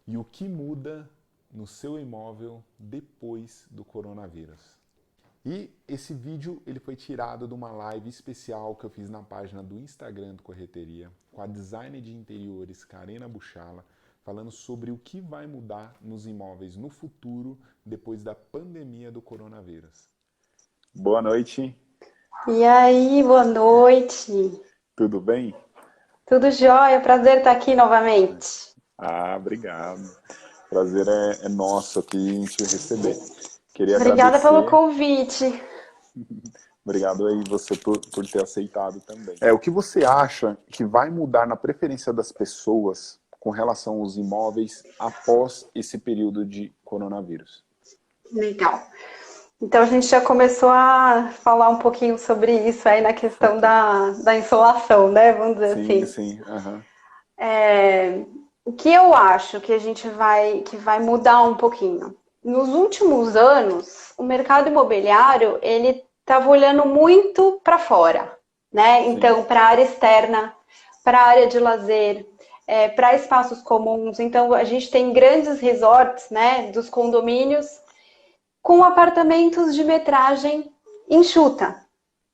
E o que muda no seu imóvel depois do coronavírus. E esse vídeo ele foi tirado de uma live especial que eu fiz na página do Instagram do Correteria com a designer de interiores Karina Buchala, falando sobre o que vai mudar nos imóveis no futuro depois da pandemia do coronavírus. Boa noite. E aí, boa noite. Tudo bem? Tudo jóia? Prazer estar aqui novamente. Obrigado. Prazer é nosso aqui em te receber. Queria Obrigada pelo agradecer. convite. Obrigado aí você por ter aceitado também. O que você acha que vai mudar na preferência das pessoas com relação aos imóveis após esse período de coronavírus? Legal. Então a gente já começou a falar um pouquinho sobre isso aí na questão da insolação, né? Vamos dizer Sim, assim. sim. Uhum. O que eu acho que que vai mudar um pouquinho? Nos últimos anos, o mercado imobiliário ele estava olhando muito para fora, né? Então, para a área externa, para a área de lazer, para espaços comuns. Então, a gente tem grandes resorts, né, dos condomínios com apartamentos de metragem enxuta,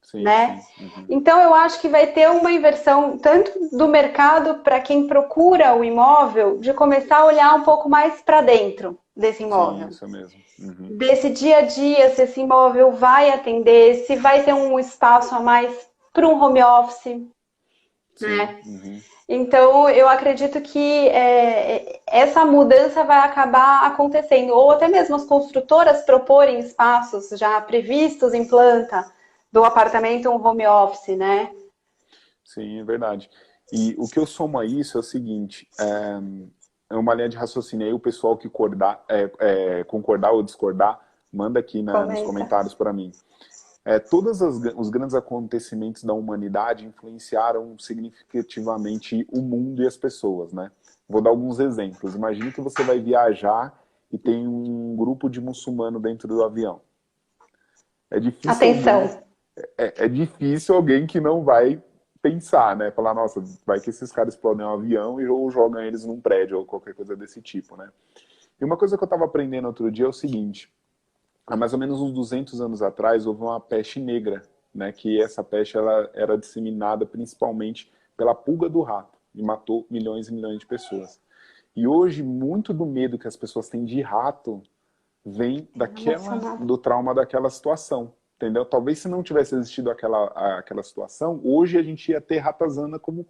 Sim, né? sim. Uhum. Então, eu acho que vai ter uma inversão tanto do mercado para quem procura o imóvel, de começar a olhar um pouco mais para dentro desse Sim, imóvel. isso mesmo. Uhum. Desse dia a dia, se esse imóvel vai atender, se vai ter um espaço a mais para um home office, Sim. né? Uhum. Então, eu acredito que essa mudança vai acabar acontecendo, ou até mesmo as construtoras proporem espaços já previstos em planta do apartamento um home office, né? Sim, é verdade. E o que eu somo a isso é o seguinte, é uma linha de raciocínio aí, o pessoal que concordar ou discordar, manda aqui nos Comenta. comentários para mim. Todos os grandes acontecimentos da humanidade influenciaram significativamente o mundo e as pessoas, né? Vou dar alguns exemplos. Imagine que você vai viajar e tem um grupo de muçulmano dentro do avião. É difícil alguém, Atenção. é difícil alguém que não vai pensar, né? Falar, nossa, vai que esses caras explodem um avião e ou jogam eles num prédio ou qualquer coisa desse tipo, né? E uma coisa que eu estava aprendendo outro dia é o seguinte: há mais ou menos uns 200 anos atrás houve uma peste negra, né? Que essa peste ela era disseminada principalmente pela pulga do rato e matou milhões e milhões de pessoas. E hoje muito do medo que as pessoas têm de rato vem Relacionado. do trauma daquela situação, entendeu? Talvez se não tivesse existido aquela situação, hoje a gente ia ter ratazana como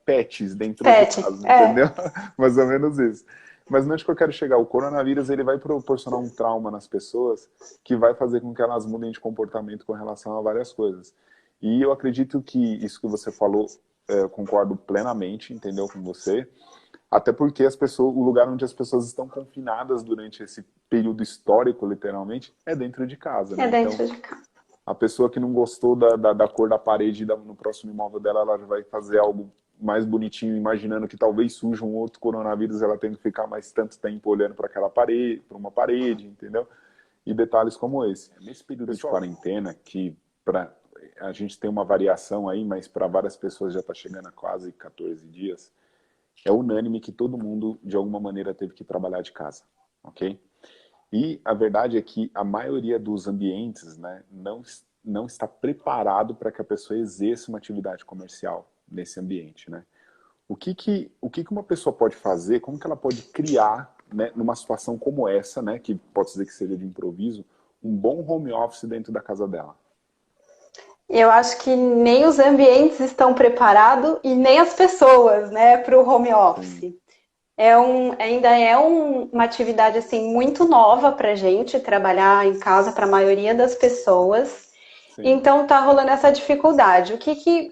pets dentro de Pet. casa, entendeu? É. Mais ou menos isso. Mas onde que eu quero chegar? O coronavírus ele vai proporcionar um trauma nas pessoas que vai fazer com que elas mudem de comportamento com relação a várias coisas. E eu acredito que isso que você falou, eu concordo plenamente, entendeu, com você. Até porque o lugar onde as pessoas estão confinadas durante esse período histórico, literalmente, é dentro de casa, É né? Então, dentro de casa. a pessoa que não gostou da cor da parede no próximo imóvel dela, ela já vai fazer algo mais bonitinho, imaginando que talvez surja um outro coronavírus, ela tem que ficar mais tanto tempo olhando para aquela parede, para uma parede, entendeu? E detalhes como esse. Nesse período de quarentena, que a gente tem uma variação aí, mas para várias pessoas já está chegando a quase 14 dias, é unânime que todo mundo, de alguma maneira, teve que trabalhar de casa, ok? E a verdade é que a maioria dos ambientes, né, não está preparado para que a pessoa exerça uma atividade comercial nesse ambiente, né? O que uma pessoa pode fazer, como que ela pode criar, né, numa situação como essa, né, que pode dizer que seria de improviso, um bom home office dentro da casa dela? Eu acho que nem os ambientes estão preparados e nem as pessoas, né, para o home Sim, office. Ainda é uma atividade assim muito nova para gente trabalhar em casa para a maioria das pessoas. sim, Então tá rolando essa dificuldade.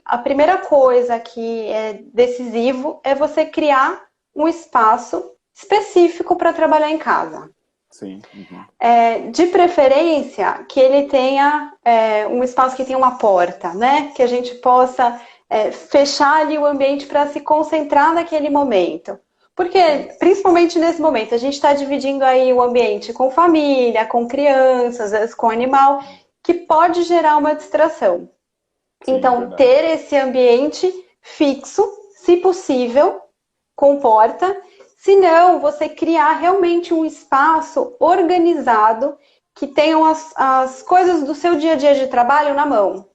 A primeira coisa que é decisivo é você criar um espaço específico para trabalhar em casa. sim, uhum, De preferência que ele tenha um espaço que tenha uma porta, né? Que a gente possa fechar ali o ambiente para se concentrar naquele momento. Porque, sim, principalmente nesse momento, a gente está dividindo aí o ambiente com família, com crianças, às vezes com animal, que pode gerar uma distração. sim, Então, verdade. ter esse ambiente fixo, se possível, com porta. Se não, você criar realmente um espaço organizado que tenham as coisas do seu dia a dia de trabalho na mão.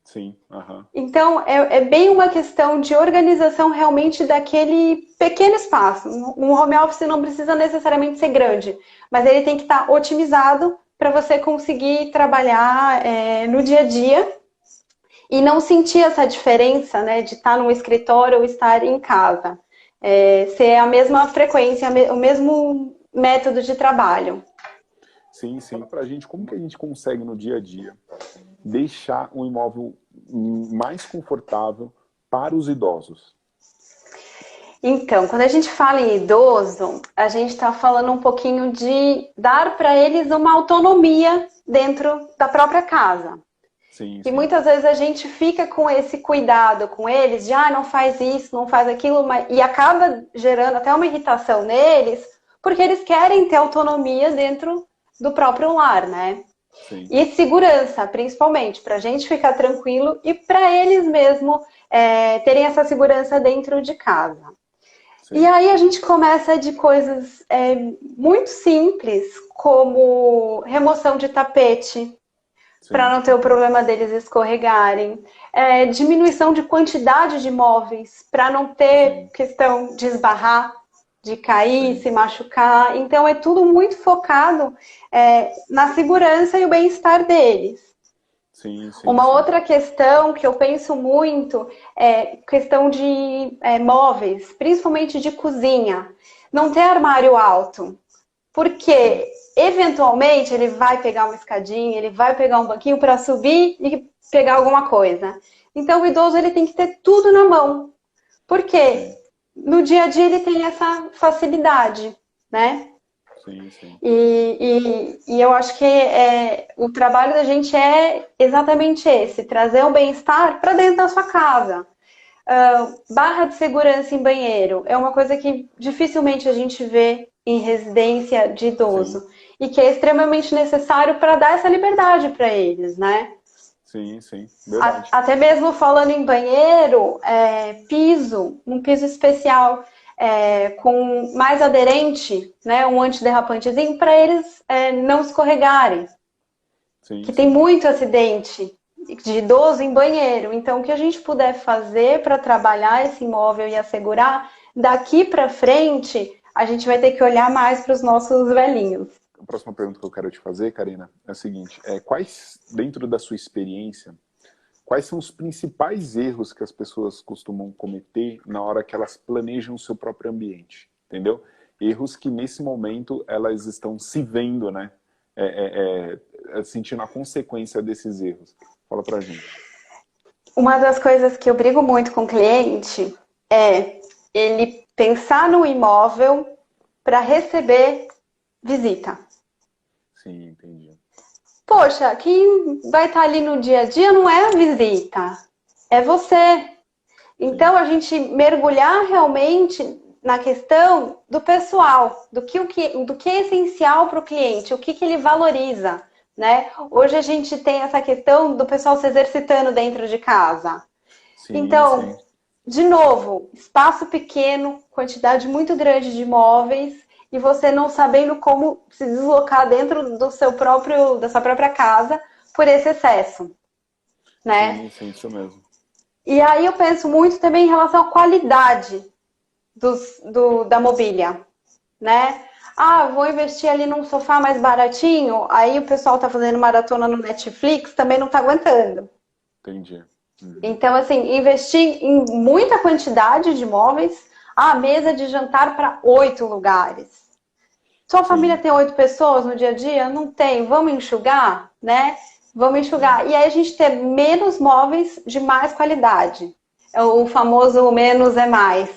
Sim, aham. Então, é bem uma questão de organização realmente daquele pequeno espaço. Um home office não precisa necessariamente ser grande, mas ele tem que estar otimizado para você conseguir trabalhar no dia a dia e não sentir essa diferença, né, de estar no escritório ou estar em casa. Ser a mesma frequência, o mesmo método de trabalho. Sim, sim. Para a gente, como que a gente consegue no dia a dia deixar um imóvel mais confortável para os idosos? Então, quando a gente fala em idoso, a gente está falando um pouquinho de dar para eles uma autonomia dentro da própria casa. Sim, E sim. muitas vezes a gente fica com esse cuidado com eles, de não faz isso, não faz aquilo, e acaba gerando até uma irritação neles, porque eles querem ter autonomia dentro do próprio lar, né? Sim, E segurança, principalmente, para a gente ficar tranquilo e para eles mesmo terem essa segurança dentro de casa. E sim, aí a gente começa de coisas muito simples, como remoção de tapete, para sim. não ter o problema deles escorregarem, diminuição de quantidade de móveis, para não ter Sim, questão de esbarrar, de cair, sim, se machucar. Então é tudo muito focado na segurança e o bem-estar deles. sim, sim, Uma sim. outra questão que eu penso muito é questão de móveis, principalmente de cozinha. Não ter armário alto, Sim, porque eventualmente ele vai pegar uma escadinha, ele vai pegar um banquinho para subir e pegar alguma coisa. Então o idoso ele tem que ter tudo na mão, porque sim, no dia a dia ele tem essa facilidade, né? sim, sim. E eu acho que o trabalho da gente é exatamente esse, trazer o bem-estar para dentro da sua casa. Barra de segurança em banheiro é uma coisa que dificilmente a gente vê em residência de Sim, idoso e que é extremamente necessário para dar essa liberdade para eles, né? sim, sim. Verdade. Até mesmo falando em banheiro, piso, um piso especial com mais aderente, né, um antiderrapantezinho para eles não escorregarem, Sim, que tem sim. muito acidente de idoso em banheiro. Então, o que a gente puder fazer para trabalhar esse imóvel e assegurar, daqui para frente, a gente vai ter que olhar mais para os nossos velhinhos. A próxima pergunta que eu quero te fazer, Karina, é a seguinte: quais, dentro da sua experiência, quais são os principais erros que as pessoas costumam cometer na hora que elas planejam o seu próprio ambiente? Entendeu? Erros que nesse momento elas estão se vendo, né? Sentindo a consequência desses erros. Fala pra gente. Uma das coisas que eu brigo muito com o cliente é ele pensar no imóvel para receber visita. Sim, entendi. Poxa, quem vai estar ali no dia a dia não é a visita, é você. Então, Sim, a gente mergulhar realmente na questão do pessoal, do que é essencial para o cliente, o que ele valoriza, né? Hoje a gente tem essa questão do pessoal se exercitando dentro de casa. sim, Então, sim, de novo, espaço pequeno, quantidade muito grande de móveis e você não sabendo como se deslocar dentro da sua própria casa por esse excesso, né? sim, sim, isso mesmo. E aí eu penso muito também em relação à qualidade da mobília, né? Vou investir ali num sofá mais baratinho, aí o pessoal tá fazendo maratona no Netflix, também não tá aguentando. Entendi. Uhum. Então, assim, investir em muita quantidade de móveis, mesa de jantar para 8 lugares. Sua família Sim, tem 8 pessoas no dia a dia? Não tem. Vamos enxugar, né? Vamos sim, enxugar. E aí a gente ter menos móveis de mais qualidade. É o famoso menos é mais,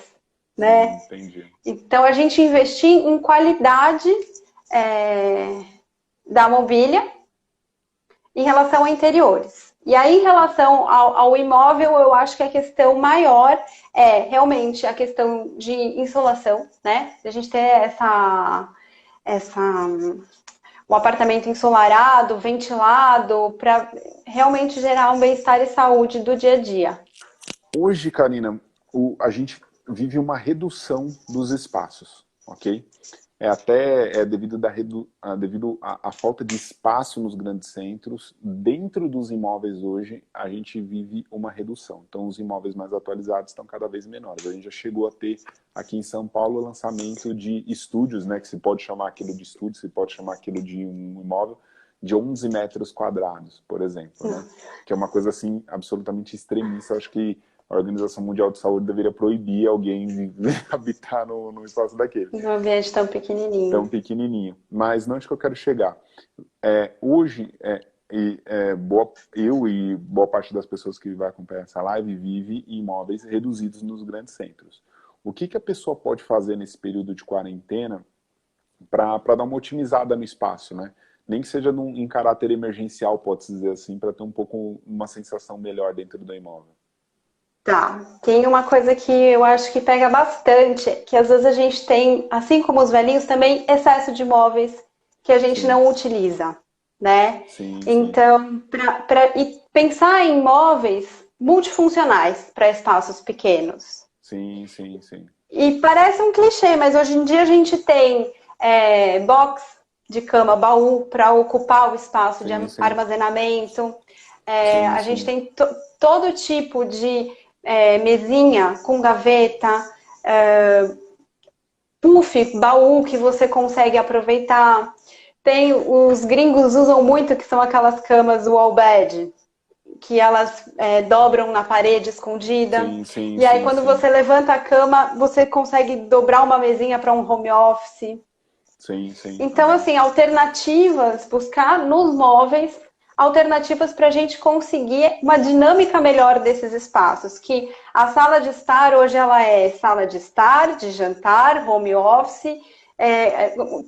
né? entendi. Então a gente investir em qualidade é, da mobília em relação a interiores. E aí, em relação ao imóvel, eu acho que a questão maior é realmente a questão de insolação, né? A gente ter essa um apartamento ensolarado, ventilado, para realmente gerar um bem-estar e saúde do dia a dia. Hoje, Karina, a gente vive uma redução dos espaços. ok? É até devido à falta de espaço nos grandes centros, dentro dos imóveis hoje, a gente vive uma redução. Então, os imóveis mais atualizados estão cada vez menores. A gente já chegou a ter aqui em São Paulo o lançamento de estúdios, né, que se pode chamar aquilo de estúdio, se pode chamar aquilo de um imóvel, de 11 metros quadrados, por exemplo, né? Que é uma coisa assim absolutamente extremista. Eu acho que a Organização Mundial de Saúde deveria proibir alguém de habitar no espaço daquele. Num ambiente tão pequenininho. Tão pequenininho. Mas não é onde que eu quero chegar. Hoje, eu e boa parte das pessoas que vai acompanhar essa live vive em imóveis reduzidos nos grandes centros. O que, que a pessoa pode fazer nesse período de quarentena para dar uma otimizada no espaço, né? Nem que seja em caráter emergencial, pode-se dizer assim, para ter um pouco uma sensação melhor dentro do imóvel. Tá, tem uma coisa que eu acho que pega bastante, que às vezes a gente tem, assim como os velhinhos, também excesso de móveis que a gente Sim, não utiliza, né? sim, sim, Então, e pensar em móveis multifuncionais para espaços pequenos. sim, sim, sim, E parece um clichê, mas hoje em dia a gente tem box de cama, baú, para ocupar o espaço de sim, sim, armazenamento. sim, A gente sim, tem todo tipo de mesinha com gaveta, puff, baú que você consegue aproveitar. Tem os gringos usam muito que são aquelas camas wall bed, que elas dobram na parede escondida. sim, sim, E aí sim, quando sim, você levanta a cama, você consegue dobrar uma mesinha para um home office. sim, sim, Então, assim, alternativas, buscar nos móveis alternativas para a gente conseguir uma dinâmica melhor desses espaços. Que a sala de estar hoje ela é sala de estar, de jantar, home office,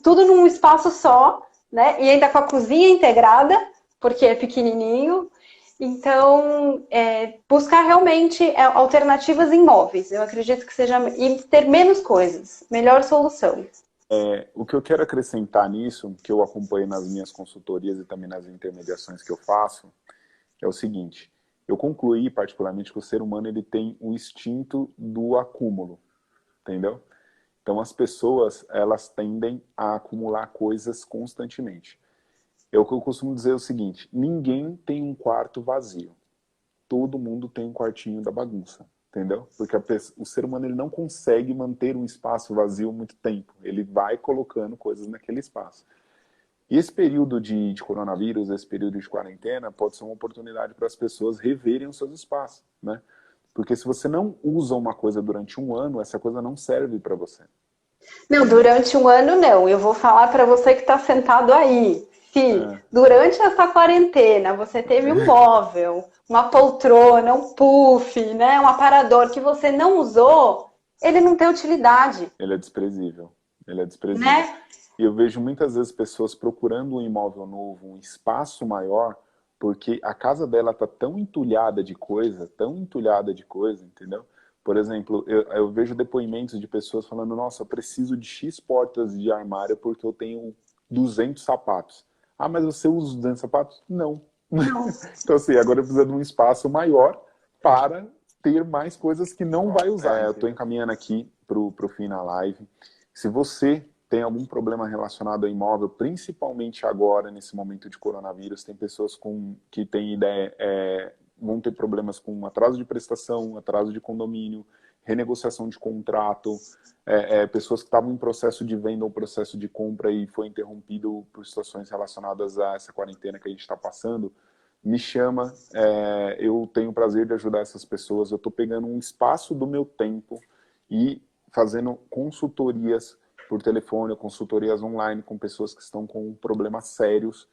tudo num espaço só, né? E ainda com a cozinha integrada, porque é pequenininho. Então, buscar realmente alternativas em móveis. Eu acredito que seja e ter menos coisas, melhor solução. O que eu quero acrescentar nisso, que eu acompanho nas minhas consultorias e também nas intermediações que eu faço, é o seguinte: eu concluí particularmente que o ser humano ele tem o instinto do acúmulo, entendeu? Então as pessoas elas tendem a acumular coisas constantemente. É o que eu costumo dizer o seguinte: ninguém tem um quarto vazio. Todo mundo tem um quartinho da bagunça, entendeu? Porque o ser humano ele não consegue manter um espaço vazio muito tempo. Ele vai colocando coisas naquele espaço. E esse período de coronavírus, esse período de quarentena, pode ser uma oportunidade para as pessoas reverem os seus espaços, né? Porque se você não usa uma coisa durante um ano, essa coisa não serve para você. Não, durante um ano não. Eu vou falar para você que está sentado aí. Se É, durante essa quarentena você teve um móvel, uma poltrona, um puff, né, um aparador que você não usou, ele não tem utilidade, ele é desprezível. Ele é desprezível. né? E eu vejo muitas vezes pessoas procurando um imóvel novo, um espaço maior, porque a casa dela tá tão entulhada de coisa, entendeu? Por exemplo, eu vejo depoimentos de pessoas falando: nossa, eu preciso de X portas de armário porque eu tenho 200 sapatos. Ah, mas você usa os 200 sapatos? Não. Não. Então, assim, agora precisa de um espaço maior para ter mais coisas que não vai usar. Eu estou encaminhando aqui pro fim na live. Se você tem algum problema relacionado a imóvel, principalmente agora, nesse momento de coronavírus, tem pessoas que têm ideia, vão ter problemas com atraso de prestação, atraso de condomínio, renegociação de contrato, pessoas que estavam em processo de venda ou processo de compra e foi interrompido por situações relacionadas a essa quarentena que a gente está passando, me chama, eu tenho o prazer de ajudar essas pessoas, eu estou pegando um espaço do meu tempo e fazendo consultorias por telefone, consultorias online com pessoas que estão com problemas sérios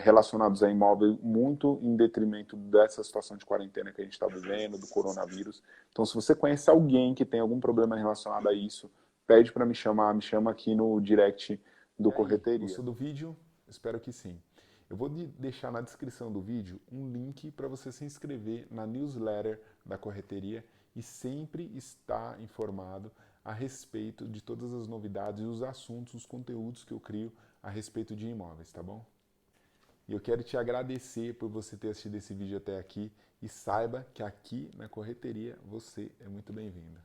relacionados a imóvel, muito em detrimento dessa situação de quarentena que a gente está vivendo, do coronavírus. Então, se você conhece alguém que tem algum problema relacionado a isso, pede para me chama aqui no direct do Correteria. Gostou do vídeo? Espero que sim. Eu vou deixar na descrição do vídeo um link para você se inscrever na newsletter da Correteria e sempre estar informado a respeito de todas as novidades, os assuntos, os conteúdos que eu crio a respeito de imóveis, tá bom? E eu quero te agradecer por você ter assistido esse vídeo até aqui e saiba que aqui na Correteria você é muito bem-vindo.